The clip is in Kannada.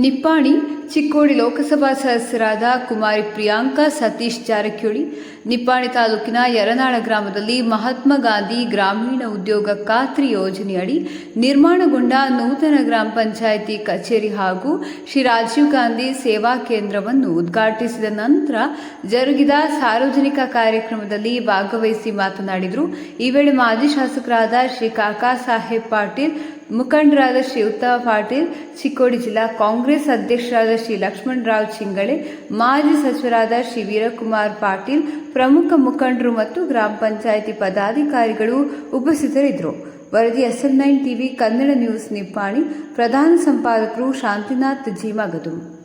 ನಿಪ್ಪಾಣಿ ಚಿಕ್ಕೋಡಿ ಲೋಕಸಭಾ ಸದಸ್ಯರಾದ ಕುಮಾರಿ ಪ್ರಿಯಾಂಕಾ ಸತೀಶ್ ಜಾರಕಿಹೊಳಿ ನಿಪ್ಪಾಣಿ ತಾಲೂಕಿನ ಯರನಾಳ ಗ್ರಾಮದಲ್ಲಿ ಮಹಾತ್ಮ ಗಾಂಧಿ ಗ್ರಾಮೀಣ ಉದ್ಯೋಗ ಖಾತ್ರಿ ಯೋಜನೆಯಡಿ ನಿರ್ಮಾಣಗೊಂಡ ನೂತನ ಗ್ರಾಮ ಪಂಚಾಯಿತಿ ಕಚೇರಿ ಹಾಗೂ ಶ್ರೀ ರಾಜೀವ್ ಗಾಂಧಿ ಸೇವಾ ಕೇಂದ್ರವನ್ನು ಉದ್ಘಾಟಿಸಿದ ನಂತರ ಜರುಗಿದ ಸಾರ್ವಜನಿಕ ಕಾರ್ಯಕ್ರಮದಲ್ಲಿ ಭಾಗವಹಿಸಿ ಮಾತನಾಡಿದರು. ಈ ವೇಳೆ ಮಾಜಿ ಶಾಸಕರಾದ ಶ್ರೀ ಕಾಕಾ ಸಾಹೇಬ್ ಪಾಟೀಲ್, ಮುಖಂಡರಾದ ಶ್ರೀ ಉತ್ತಮ ಪಾಟೀಲ್, ಚಿಕ್ಕೋಡಿ ಜಿಲ್ಲಾ ಕಾಂಗ್ರೆಸ್ ಅಧ್ಯಕ್ಷರಾದ ಶ್ರೀ ಲಕ್ಷ್ಮಣರಾವ್ ಚಿಂಗಳೆ, ಮಾಜಿ ಸಚಿವರಾದ ಶ್ರೀ ವೀರಕುಮಾರ್ ಪಾಟೀಲ್, ಪ್ರಮುಖ ಮುಖಂಡರು ಮತ್ತು ಗ್ರಾಮ ಪಂಚಾಯಿತಿ ಪದಾಧಿಕಾರಿಗಳು ಉಪಸ್ಥಿತರಿದ್ದರು. ವರದಿ SM9 TV Kannada news Nippani. ಪ್ರಧಾನ ಸಂಪಾದಕರು ಶಾಂತಿನಾಥ್ ಜಿ ಮಗದು.